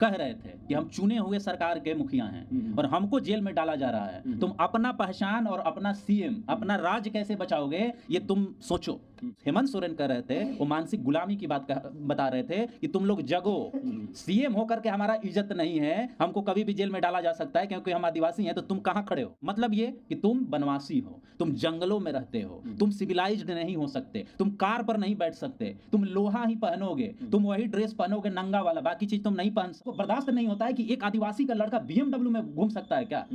कह रहे थे कि हम चुने हुए सरकार के मुखिया हैं और हमको जेल में डाला जा रहा है, तुम अपना पहचान और अपना सीएम, अपना राज कैसे बचाओगे, ये तुम सोचो। हेमंत सोरेन कह रहे थे, वो मानसिक गुलामी की बात बता रहे थे कि तुम लोग जगो, सीएम होकर के हमारा इज्जत नहीं है, हमको कभी भी जेल में डाला जा सकता है क्योंकि हम आदिवासी हैं, तो तुम कहां खड़े हो। मतलब ये कि तुम बनवासी हो, तुम जंगलों में रहते हो, तुम सिविलाइज्ड नहीं हो सकते, तुम कार पर नहीं बैठ सकते, तुम लोहा ही पहनोगे, तुम वही ड्रेस पहनोगे नंगा वाला, बाकी चीज तुम नहीं पहन सकते। बर्दाश्त नहीं होता है कि एक आदिवासी का लड़का बीएमडब्ल्यू में घूम सकता है क्या,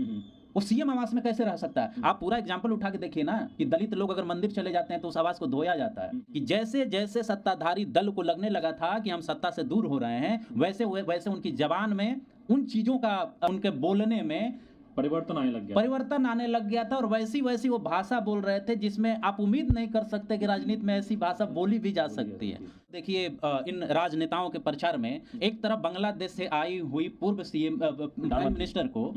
वो सीएम आवास में कैसे रह सकता है। आप पूरा एग्जाम्पल उठा के देखिए ना कि दलित लोग अगर मंदिर चले जाते हैं तो उस आवास को धोया जाता है। कि जैसे जैसे सत्ताधारी दल को लगने लगा था कि हम सत्ता से दूर हो रहे हैं, वैसे वैसे उनकी जबान में उन चीजों का, उनके बोलने में परिवर्तन आने लग गया था और वैसी वैसी वो भाषा बोल रहे थे जिसमें आप उम्मीद नहीं कर सकते कि राजनीति में ऐसी भाषा बोली भी जा सकती है। देखिए, इन राजनेताओं के प्रचार में एक तरफ बांग्लादेश से आई हुई पूर्व सीएम प्राइम मिनिस्टर को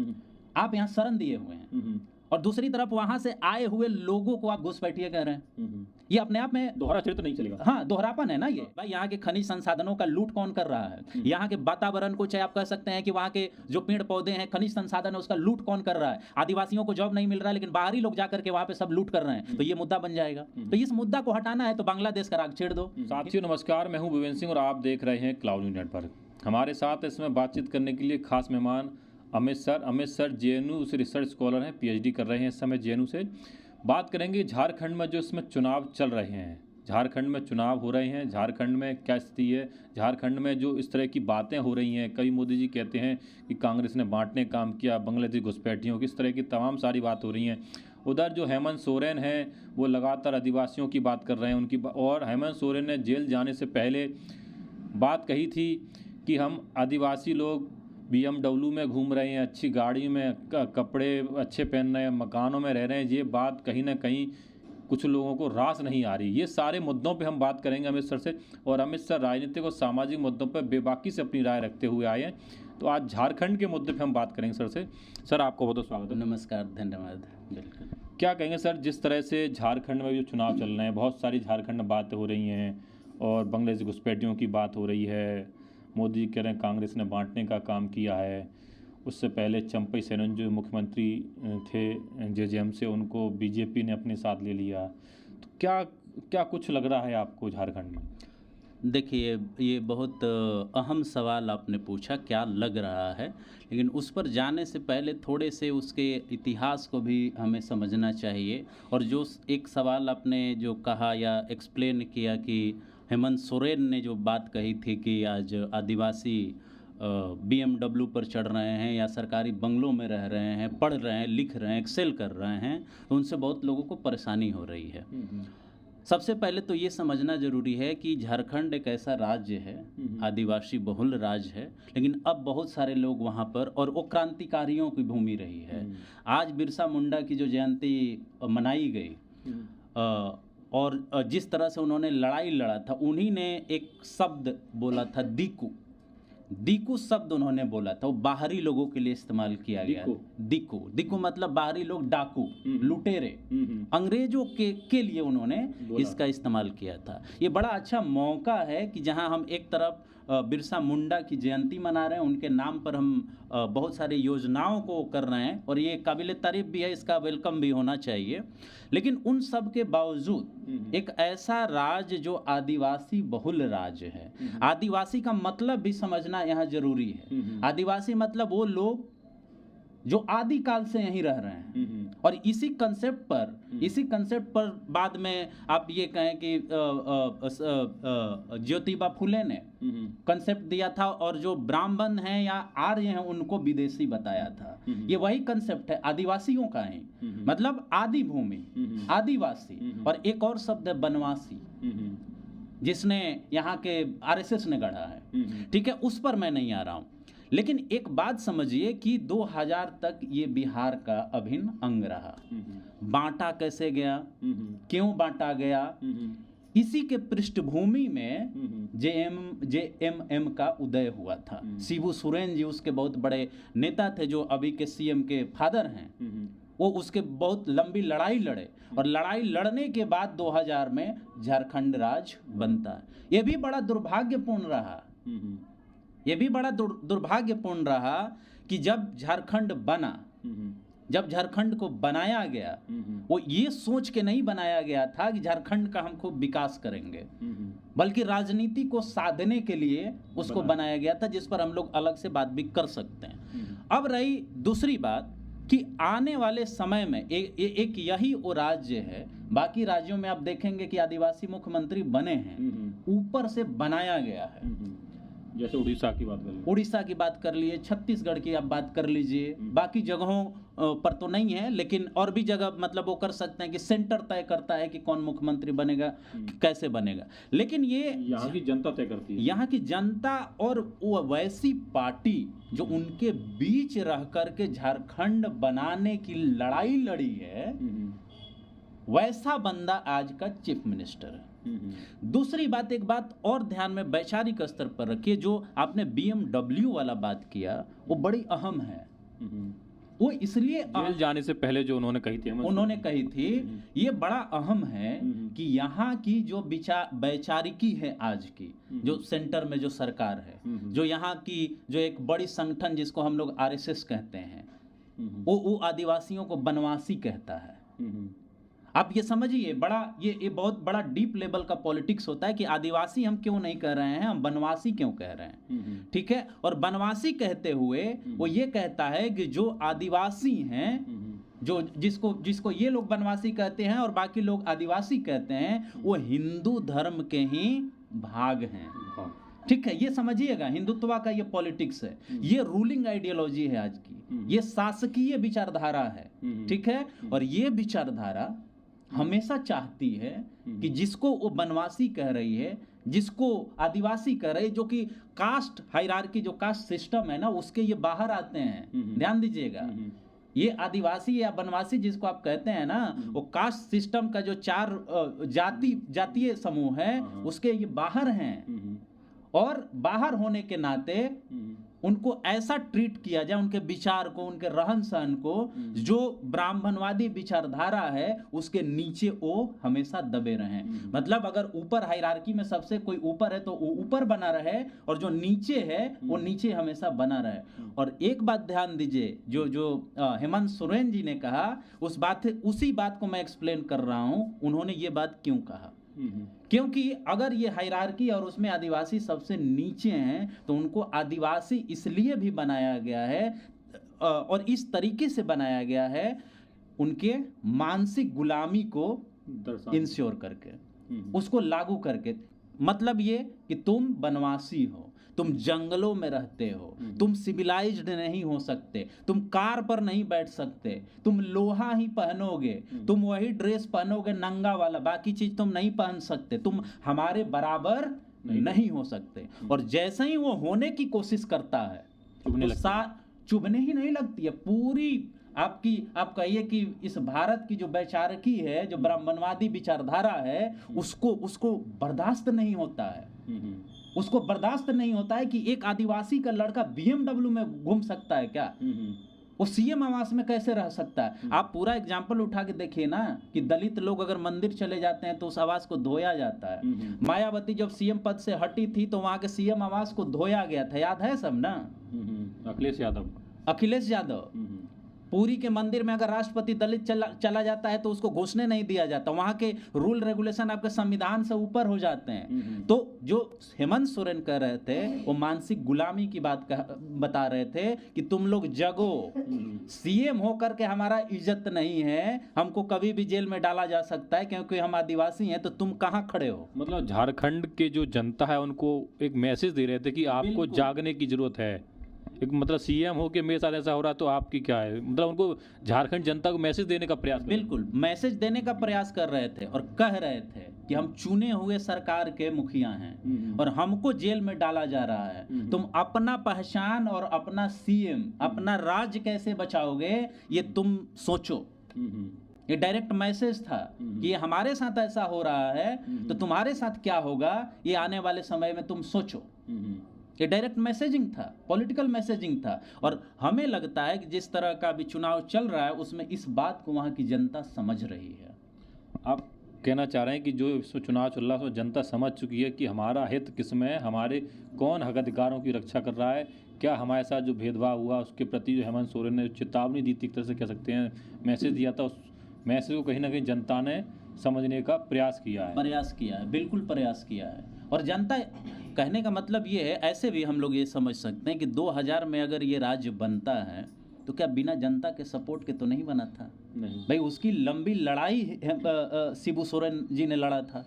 आप यहाँ शरण दिए हुए हैं और दूसरी तरफ वहां से आए हुए लोगों को आप घुसपैठिए कह रहे हैं। ये अपने आप में दोहरा चरित्र नहीं चलेगा। हाँ, दोहरापन है ना ये। भाई, यहाँ के खनिज संसाधनों का लूट कौन कर रहा है, यहाँ के वातावरण को, चाहे आप कह सकते हैं कि वहाँ के जो पेड़ पौधे हैं, खनिज संसाधन है, उसका लूट कौन कर रहा है। आदिवासियों को जॉब नहीं मिल रहा है लेकिन बाहरी लोग जाकर के वहाँ पे सब लूट कर रहे हैं, तो ये मुद्दा बन जाएगा। तो इस मुद्दा को हटाना है तो बांग्लादेश का राग छेड़ दो। साथियों नमस्कार, मैं हूँ भुवन सिंह और आप देख रहे हैं क्लाउड न्यूज़ नेटवर्क। हमारे साथ इसमें बातचीत करने के लिए खास मेहमान अमित सर जेएनयू से रिसर्च स्कॉलर हैं, पीएचडी कर रहे हैं इस समय जेएनयू से। बात करेंगे झारखंड में जो इसमें चुनाव चल रहे हैं, झारखंड में चुनाव हो रहे हैं, झारखंड में क्या स्थिति है, झारखंड में जो इस तरह की बातें हो रही हैं, कई मोदी जी कहते हैं कि कांग्रेस ने बांटने का काम किया, बांग्लादेशी घुसपैठियों की, इस तरह की तमाम सारी बात हो रही हैं। उधर जो हेमंत सोरेन हैं वो लगातार आदिवासियों की बात कर रहे हैं उनकी, और हेमंत सोरेन ने जेल जाने से पहले बात कही थी कि हम आदिवासी लोग BMW में घूम रहे हैं, अच्छी गाड़ी में, कपड़े अच्छे पहन रहे हैं, मकानों में रह रहे हैं। ये बात कहीं ना कहीं कुछ लोगों को रास नहीं आ रही। ये सारे मुद्दों पे हम बात करेंगे अमित सर से, और अमित सर राजनीतिक और सामाजिक मुद्दों पर बेबाकी से अपनी राय रखते हुए आए हैं। तो आज झारखंड के मुद्दे पे हम बात करेंगे सर से। सर, आपको बहुत बहुत स्वागत है। नमस्कार, धन्यवाद। बिल्कुल। क्या कहेंगे सर, जिस तरह से झारखंड में जो चुनाव चल रहे हैं, बहुत सारी झारखंड में बातें हो रही हैं और बांग्लादेशी घुसपैठियों की बात हो रही है, मोदी कह रहे हैं कांग्रेस ने बांटने का काम किया है, उससे पहले चंपई सोरेन जो मुख्यमंत्री थे जेजेएम से, उनको बीजेपी ने अपने साथ ले लिया। तो क्या कुछ लग रहा है आपको झारखंड में? देखिए, ये बहुत अहम सवाल आपने पूछा, क्या लग रहा है, लेकिन उस पर जाने से पहले थोड़े से उसके इतिहास को भी हमें समझना चाहिए। और जो एक सवाल आपने जो कहा या एक्सप्लेन किया कि हेमंत सोरेन ने जो बात कही थी कि आज आदिवासी BMW पर चढ़ रहे हैं या सरकारी बंगलों में रह रहे हैं, पढ़ रहे हैं, लिख रहे हैं, एक्सेल कर रहे हैं, तो उनसे बहुत लोगों को परेशानी हो रही है। सबसे पहले तो ये समझना जरूरी है कि झारखंड एक ऐसा राज्य है, आदिवासी बहुल राज्य है, लेकिन अब बहुत सारे लोग वहाँ पर, और वो क्रांतिकारियों की भूमि रही है। आज बिरसा मुंडा की जो जयंती मनाई गई, और जिस तरह से उन्होंने लड़ाई लड़ा था, उन्हीं ने एक शब्द बोला था, दीकू शब्द उन्होंने बोला था, वो बाहरी लोगों के लिए इस्तेमाल किया गया। दीकू मतलब बाहरी लोग, डाकू, लुटेरे, अंग्रेजों के लिए उन्होंने इसका इस्तेमाल किया था। ये बड़ा अच्छा मौका है कि जहां हम एक तरफ बिरसा मुंडा की जयंती मना रहे हैं, उनके नाम पर हम बहुत सारी योजनाओं को कर रहे हैं और ये काबिल तारीफ भी है, इसका वेलकम भी होना चाहिए। लेकिन उन सब के बावजूद एक ऐसा राज्य जो आदिवासी बहुल राज्य है, आदिवासी का मतलब भी समझना यहाँ जरूरी है। आदिवासी मतलब वो लोग जो आदि काल से यहीं रह रहे हैं, और इसी कंसेप्ट पर बाद में आप ये कहें कि ज्योतिबा फुले ने कंसेप्ट दिया था, और जो ब्राह्मण हैं या आर्य हैं उनको विदेशी बताया था। ये वही कंसेप्ट है आदिवासियों का ही, मतलब आदि भूमि, आदिवासी, और एक और शब्द है बनवासी, जिसने यहाँ के RSS ने गढ़ा है। ठीक है, उस पर मैं नहीं आ रहा हूं, लेकिन एक बात समझिए कि 2000 तक ये बिहार का अभिन्न अंग रहा। बांटा कैसे गया, क्यों बांटा गया, इसी के पृष्ठभूमि में JMM का उदय हुआ था। शिबू सोरेन जी उसके बहुत बड़े नेता थे, जो अभी के CM के फादर हैं। वो उसके बहुत लंबी लड़ाई लड़े, और लड़ाई लड़ने के बाद 2000 में झारखंड राज्य बनता है। ये भी बड़ा दुर्भाग्यपूर्ण रहा, ये भी बड़ा दुर्भाग्यपूर्ण रहा कि जब झारखंड बना, जब झारखंड को बनाया गया, वो ये सोच के नहीं बनाया गया था कि झारखंड का हम खूब विकास करेंगे, बल्कि राजनीति को साधने के लिए उसको बनाया गया था, जिस पर हम लोग अलग से बात भी कर सकते हैं। अब रही दूसरी बात कि आने वाले समय में एक यही वो राज्य है, बाकी राज्यों में आप देखेंगे कि आदिवासी मुख्यमंत्री बने हैं, ऊपर से बनाया गया है। जैसे उड़ीसा की बात कर लीजिए, उड़ीसा की बात कर लिए, छत्तीसगढ़ की आप बात कर लीजिए, बाकी जगहों पर तो नहीं है, लेकिन और भी जगह मतलब वो कर सकते हैं कि सेंटर तय करता है कि कौन मुख्यमंत्री बनेगा, कैसे बनेगा। लेकिन ये यहाँ की जनता तय करती है, यहाँ की जनता और वो वैसी पार्टी जो उनके बीच रह करके झारखंड बनाने की लड़ाई लड़ी है, वैसा बंदा आज का चीफ मिनिस्टर है। दूसरी बात, एक बात और ध्यान में वैचारिक स्तर पर रखिए, जो आपने BMW वाला बात किया वो बड़ी अहम है। वो इसलिए जेल जाने से पहले जो उन्होंने कही थी, ये बड़ा अहम है कि यहाँ की जो वैचारिकी है आज की, जो सेंटर में जो सरकार है, जो यहाँ की जो एक बड़ी संगठन जिसको हम लोग RSS कहते हैं, वो आदिवासियों को बनवासी कहता है। आप ये समझिए, ये बहुत बड़ा डीप लेवल का पॉलिटिक्स होता है कि आदिवासी हम क्यों नहीं कह रहे हैं, हम बनवासी क्यों कह रहे हैं, ठीक है। और बनवासी कहते हुए वो ये कहता है कि जो आदिवासी हैं, जो जिसको ये लोग बनवासी कहते हैं और बाकी लोग आदिवासी कहते हैं, वो हिंदू धर्म के ही भाग हैं, ठीक है। ये समझिएगा, हिंदुत्व का ये पॉलिटिक्स है, ये रूलिंग आइडियोलॉजी है आज की, ये शासकीय विचारधारा है, ठीक है। और ये विचारधारा हमेशा चाहती है कि जिसको वो बनवासी कह रही है, जिसको आदिवासी कह रही है, जो कि कास्ट हायरार्की, जो कास्ट सिस्टम है ना, उसके ये बाहर आते हैं। ध्यान दीजिएगा, ये आदिवासी या बनवासी जिसको आप कहते हैं ना, वो कास्ट सिस्टम का जो 4 जातीय समूह है, उसके ये बाहर हैं। और बाहर होने के नाते उनको ऐसा ट्रीट किया जाए, उनके विचार को, उनके रहन सहन को, जो ब्राह्मणवादी विचारधारा है उसके नीचे वो हमेशा दबे रहें। मतलब अगर ऊपर हायरार्की में सबसे कोई ऊपर है तो वो ऊपर बना रहे, और जो नीचे है वो नीचे हमेशा बना रहे। और एक बात ध्यान दीजिए, जो हेमंत सोरेन जी ने कहा, उसी बात को मैं एक्सप्लेन कर रहा हूं, उन्होंने ये बात क्यों कहा। क्योंकि अगर ये हायरार्की और उसमें आदिवासी सबसे नीचे हैं, तो उनको आदिवासी इसलिए भी बनाया गया है और इस तरीके से बनाया गया है, उनके मानसिक गुलामी को इंश्योर करके, उसको लागू करके। मतलब ये कि तुम बनवासी हो, तुम जंगलों में रहते हो, तुम सिविलाइज्ड नहीं हो सकते, तुम कार पर नहीं बैठ सकते, तुम लोहा ही पहनोगे, तुम वही ड्रेस पहनोगे नंगा वाला, बाकी चीज तुम नहीं पहन सकते, तुम हमारे बराबर नहीं हो सकते। और जैसे ही वो होने की कोशिश करता है, चुभने ही नहीं लगती है पूरी आपकी। आप कहिए कि इस भारत की जो वैचारिकी है, जो ब्राह्मणवादी विचारधारा है, उसको बर्दाश्त नहीं होता है। उसको बर्दाश्त नहीं होता है कि एक आदिवासी का लड़का BMW में घूम सकता है क्या, वो CM आवास में कैसे रह सकता है। आप पूरा एग्जाम्पल उठा के देखिए ना, कि दलित लोग अगर मंदिर चले जाते हैं तो उस आवास को धोया जाता है। मायावती जब CM पद से हटी थी तो वहां के CM आवास को धोया गया था, याद है सब ना। अखिलेश यादव पुरी के मंदिर में अगर राष्ट्रपति दलित चला जाता है तो उसको घुसने नहीं दिया जाता। वहां के रूल रेगुलेशन आपके संविधान से ऊपर हो जाते हैं। तो जो हेमंत सोरेन कह रहे थे, वो मानसिक गुलामी की बात बता रहे थे कि तुम लोग जगो, CM हो करके हमारा इज्जत नहीं है, हमको कभी भी जेल में डाला जा सकता है क्योंकि हम आदिवासी हैं, तो तुम कहाँ खड़े हो। मतलब झारखंड के जो जनता है उनको एक मैसेज दे रहे थे कि आपको जागने की जरूरत है। एक मतलब CM हो के मेरे साथ ऐसा हो रहा तो आपकी क्या है, मतलब उनको झारखंड जनता को मैसेज देने का प्रयास, बिल्कुल मैसेज देने का प्रयास कर रहे थे और कह रहे थे कि हम चुने हुए सरकार के मुखिया हैं और हमको जेल में डाला जा रहा है। तुम अपना पहचान और अपना CM, अपना राज्य कैसे बचाओगे, ये तुम सोचो। ये डायरेक्ट मैसेज था कि हमारे साथ ऐसा हो रहा है तो तुम्हारे साथ क्या होगा, ये आने वाले समय में तुम सोचो। ये डायरेक्ट मैसेजिंग था, पॉलिटिकल मैसेजिंग था। और हमें लगता है कि जिस तरह का भी चुनाव चल रहा है उसमें इस बात को वहाँ की जनता समझ रही है। आप कहना चाह रहे हैं कि जो इसमें चुनाव चल रहा है उसमें जनता समझ चुकी है कि हमारा हित किस में है, हमारे कौन हक अधिकारों की रक्षा कर रहा है, क्या हमारे साथ जो भेदभाव हुआ उसके प्रति जो हेमंत सोरेन ने चेतावनी दी थी, एक तरह से कह सकते हैं मैसेज दिया था, उस मैसेज को कहीं ना कहीं जनता ने समझने का प्रयास किया है। बिल्कुल प्रयास किया है। और जनता, कहने का मतलब ये है, ऐसे भी हम लोग ये समझ सकते हैं कि 2000 में अगर ये राज्य बनता है तो क्या बिना जनता के सपोर्ट के तो नहीं बना था? नहीं भाई, उसकी लंबी लड़ाई शिबू सोरेन जी ने लड़ा था,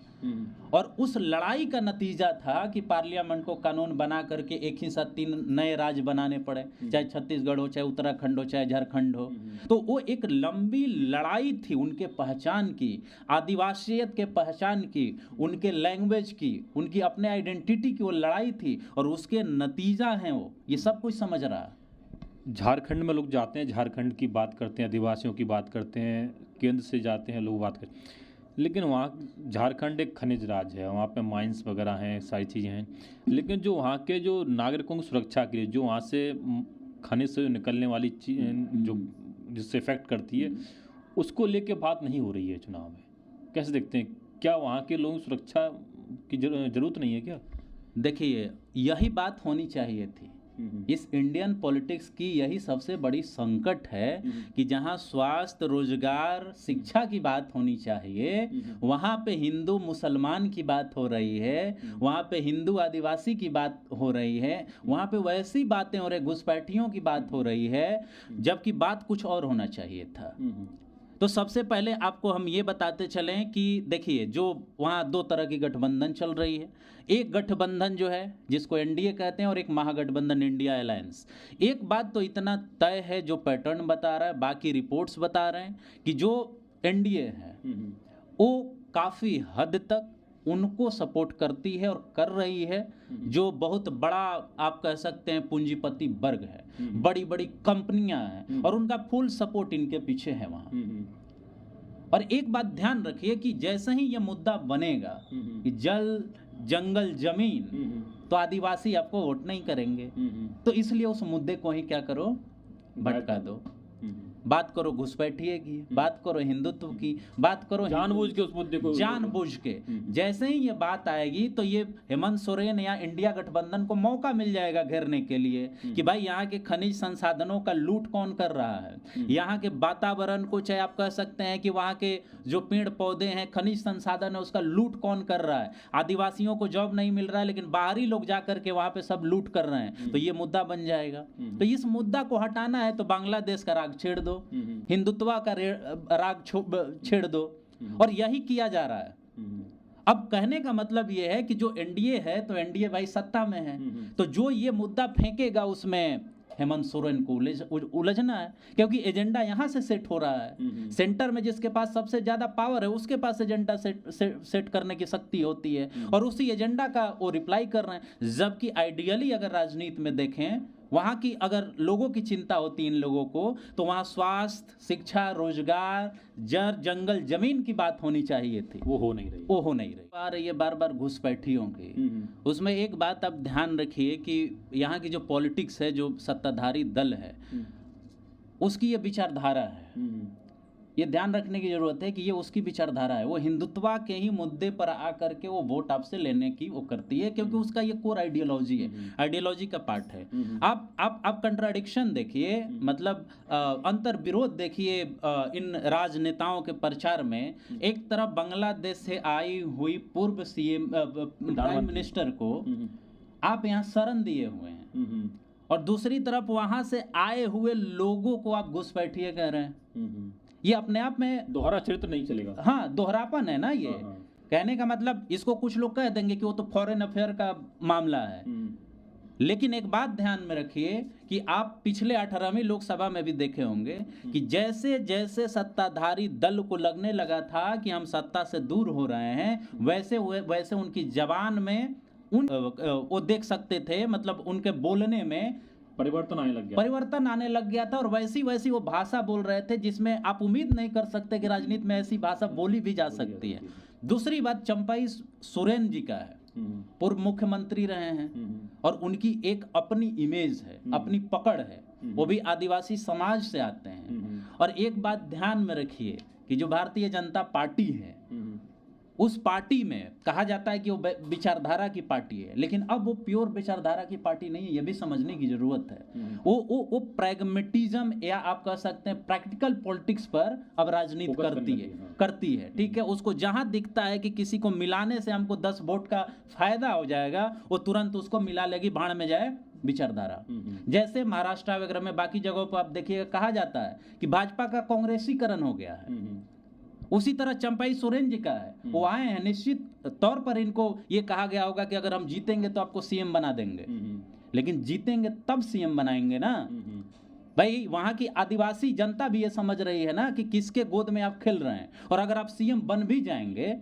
और उस लड़ाई का नतीजा था कि पार्लियामेंट को कानून बना करके एक ही साथ 3 नए राज्य बनाने पड़े, चाहे छत्तीसगढ़ हो, चाहे उत्तराखंड हो, चाहे झारखंड हो। तो वो एक लंबी लड़ाई थी उनके पहचान की, आदिवासियत के पहचान की, उनके लैंग्वेज की, उनकी अपने आइडेंटिटी की वो लड़ाई थी, और उसके नतीजा हैं वो, ये सब कुछ समझ रहा है। झारखंड में लोग जाते हैं, झारखंड की बात करते हैं, आदिवासियों की बात करते हैं, केंद्र से जाते हैं लोग बात करते हैं, लेकिन वहाँ झारखंड एक खनिज राज्य है, वहाँ पे माइंस वगैरह हैं, सारी चीज़ें हैं, लेकिन जो वहाँ के जो नागरिकों की सुरक्षा के लिए, जो वहाँ से खनिज से निकलने वाली चीज़ जो जिससे इफेक्ट करती है, उसको लेके बात नहीं हो रही है चुनाव में। कैसे देखते हैं, क्या वहाँ के लोगों की सुरक्षा की जरूरत नहीं है क्या? देखिए, यही बात होनी चाहिए थी। इस इंडियन पॉलिटिक्स की यही सबसे बड़ी संकट है कि जहां स्वास्थ्य, रोजगार, शिक्षा की बात होनी चाहिए, वहां पे हिंदू मुसलमान की बात हो रही है, वहां पे हिंदू आदिवासी की बात हो रही है, वहां पे वैसी बातें हो रही, घुसपैठियों की बात हो रही है, जबकि बात कुछ और होना चाहिए था। तो सबसे पहले आपको हम ये बताते चलें कि देखिए, जो वहाँ 2 तरह की गठबंधन चल रही है। एक गठबंधन जो है जिसको एनडीए कहते हैं, और एक महागठबंधन इंडिया अलायंस। एक बात तो इतना तय है, जो पैटर्न बता रहा है, बाकी रिपोर्ट्स बता रहे हैं कि जो एनडीए है वो काफ़ी हद तक उनको सपोर्ट करती है और कर रही है, जो बहुत बड़ा आप कह सकते हैं पूंजीपति वर्ग है, बड़ी बड़ी कंपनियां हैं, और उनका फुल सपोर्ट इनके पीछे है वहां। और एक बात ध्यान रखिए कि जैसे ही ये मुद्दा बनेगा कि जल, जंगल, जमीन, तो आदिवासी आपको वोट नहीं करेंगे, तो इसलिए उस मुद्दे को ही क्या करो, भटका दो। बात करो घुसपैठिए की, बात करो हिंदुत्व की, बात करो जानबूझ के उस मुद्दे को, जानबूझ के। जैसे ही ये बात आएगी तो ये हेमंत सोरेन या इंडिया गठबंधन को मौका मिल जाएगा घेरने के लिए कि भाई यहाँ के खनिज संसाधनों का लूट कौन कर रहा है, यहाँ के वातावरण को, चाहे आप कह सकते हैं कि वहाँ के जो पेड़ पौधे हैं, खनिज संसाधन है, उसका लूट कौन कर रहा है। आदिवासियों को जॉब नहीं मिल रहा है, लेकिन बाहरी लोग जा करके वहाँ पे सब लूट कर रहे हैं, तो ये मुद्दा बन जाएगा। तो इस मुद्दा को हटाना है तो बांग्लादेश का राग छेड़ दो, हिंदुत्व का राग छेड़ दो, और यही किया जा रहा है। अब कहने का मतलब ये है कि जो एनडीए है, तो एनडीए भाई सत्ता में है, तो जो ये मुद्दा फेंकेगा उसमें हेमंत सोरेन को उलझना है, क्योंकि एजेंडा यहां से सेट हो रहा है। सेंटर में जिसके पास सबसे ज्यादा पावर है, उसके पास एजेंडा सेट करने की शक्ति होती है, और उसी एजेंडा का वो रिप्लाई कर रहे हैं। जबकि आइडियली अगर राजनीति में देखें, वहाँ की अगर लोगों की चिंता होती इन लोगों को, तो वहाँ स्वास्थ्य, शिक्षा, रोजगार, जर, जंगल, जमीन की बात होनी चाहिए थी। वो हो नहीं रही। ये बार बार घुसपैठियों की, उसमें एक बात आप ध्यान रखिए कि यहाँ की जो पॉलिटिक्स है, जो सत्ताधारी दल है, उसकी ये विचारधारा है। ये ध्यान रखने की जरूरत है कि ये उसकी विचारधारा है। वो हिंदुत्वा के ही मुद्दे पर आकर के वो वोट आपसे लेने की वो करती है, क्योंकि उसका ये कोर आइडियोलॉजी है, आइडियोलॉजी का पार्ट है। आप कंट्राडिक्शन देखिए, मतलब अंतर विरोध देखिए इन राजनेताओं के प्रचार में। एक तरफ बांग्लादेश से आई हुई पूर्व सीएम, प्राइम मिनिस्टर को आप यहाँ शरण दिए हुए हैं, और दूसरी तरफ वहां से आए हुए लोगों को आप घुसपैठिए कह रहे हैं। ये अपने आप में दोहरा चरित्र नहीं चलेगा। हाँ, दोहरापन है ना ये। कहने का मतलब, इसको कुछ लोग कह देंगे कि वो तो फॉरेन अफेयर का मामला है, लेकिन एक बात ध्यान में रखिए कि आप पिछले 18वीं लोकसभा में भी देखे होंगे कि जैसे जैसे सत्ताधारी दल को लगने लगा था कि हम सत्ता से दूर हो रहे हैं, वैसे वैसे उनकी जबान में वो देख सकते थे, मतलब उनके बोलने में परिवर्तन आने लग गया था, और वैसी वो भाषा बोल रहे थे जिसमें आप उम्मीद नहीं कर सकते कि राजनीति में ऐसी भाषा बोली भी जा सकती है। दूसरी बात चंपाई सोरेन जी का है, पूर्व मुख्यमंत्री रहे हैं, और उनकी एक अपनी इमेज है, अपनी पकड़ है, वो भी आदिवासी समाज से आते हैं। और एक बात ध्यान में रखिए कि जो भारतीय जनता पार्टी है, उस पार्टी में कहा जाता है कि वो विचारधारा की पार्टी है, लेकिन अब वो प्योर विचारधारा की पार्टी नहीं है, ये भी समझने की जरूरत है। वो प्रैग्मेटिज्म या आप कह सकते हैं प्रैक्टिकल पॉलिटिक्स पर अब राजनीति करती है। ठीक है, उसको जहां दिखता है कि किसी को मिलाने से हमको 10 वोट का फायदा हो जाएगा, वो तुरंत उसको मिला लेगी, भाड़ में जाए विचारधारा। जैसे महाराष्ट्र वगैरह में, बाकी जगहों पर आप देखिएगा, कहा जाता है कि भाजपा का कांग्रेसीकरण हो गया है। उसी तरह चंपाई सोरेन जी का है, वो आए हैं, निश्चित तौर पर इनको ये कहा गया होगा कि अगर हम जीतेंगे तो आपको सीएम बना देंगे, लेकिन जीतेंगे तब सीएम बनाएंगे ना भाई। वहां की आदिवासी जनता भी ये समझ रही है ना कि किसके गोद में आप खेल रहे हैं, और अगर आप सीएम बन भी जाएंगे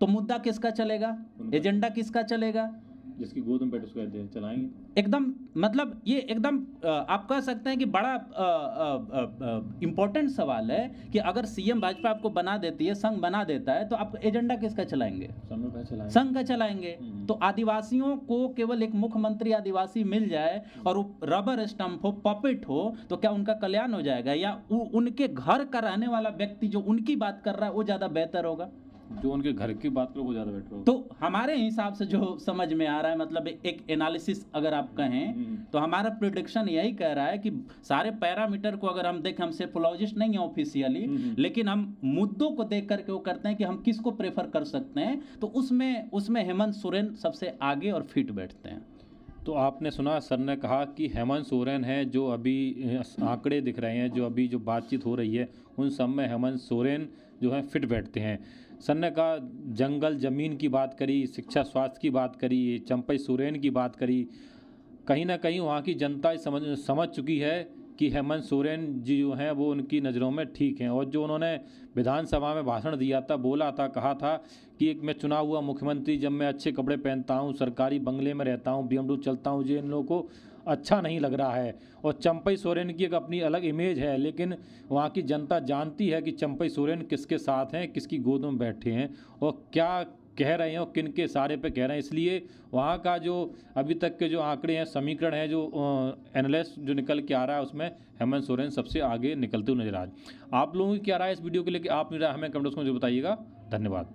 तो मुद्दा किसका चलेगा, एजेंडा किसका चलेगा, जिसकी गोद में बैठे उसको चलाएंगे। एकदम मतलब ये एकदम आप कह सकते हैं कि बड़ा इंपॉर्टेंट सवाल है कि अगर सीएम भाजपा आपको बना देती है, संघ बना देता है, तो आप एजेंडा किसका चलाएंगे, संघ का चलाएंगे। तो आदिवासियों को केवल एक मुख्यमंत्री आदिवासी मिल जाए और वो रबर स्टंप हो, पपेट हो, तो क्या उनका कल्याण हो जाएगा, या उनके घर का रहने वाला व्यक्ति जो उनकी बात कर रहा है वो ज्यादा बेहतर होगा, जो उनके घर की बात करो वो ज़्यादा बेटर हो। तो हमारे हिसाब से जो समझ में आ रहा है, मतलब एक एनालिसिस अगर आप कहें तो हमारा प्रेडिक्शन यही कह रहा है कि सारे पैरामीटर को अगर हम देखें, हम सेफोलॉजिस्ट नहीं है ऑफिशियली, लेकिन हम मुद्दों को देख करके वो करते हैं कि हम किसको प्रेफर कर सकते हैं, तो उसमें हेमंत सोरेन सबसे आगे और फिट बैठते हैं। तो आपने सुना सर ने कहा कि हेमंत सोरेन है, जो अभी आंकड़े दिख रहे हैं, जो अभी जो बातचीत हो रही है, उन सब में हेमंत सोरेन जो है फिट बैठते हैं। सर ने कहा जंगल ज़मीन की बात करी, शिक्षा स्वास्थ्य की बात करी, चंपई सोरेन की बात करी। कहीं ना कहीं वहाँ की जनता समझ चुकी है कि हेमंत सोरेन जी जो हैं वो उनकी नज़रों में ठीक हैं। और जो उन्होंने विधानसभा में भाषण दिया था, बोला था, कहा था कि एक मैं चुना हुआ मुख्यमंत्री, जब मैं अच्छे कपड़े पहनता हूँ, सरकारी बंगले में रहता हूँ, BMW चलता हूँ, ये इन लोगों को अच्छा नहीं लग रहा है। और चंपई सोरेन की एक अपनी अलग इमेज है, लेकिन वहाँ की जनता जानती है कि चंपई सोरेन किसके साथ हैं, किसकी गोद में बैठे हैं और क्या कह रहे हैं और किन के इशारे पे कह रहे हैं। इसलिए वहाँ का जो अभी तक के जो आंकड़े हैं, समीकरण है, जो एनालिस्ट जो निकल के आ रहा है, उसमें हेमंत सोरेन सबसे आगे निकलते हुए नजर आ रहे हैं। आप लोगों की क्या राय इस वीडियो को लेकर, आप मेरा हमें कमेंट बॉक्स में जो बताइएगा। धन्यवाद।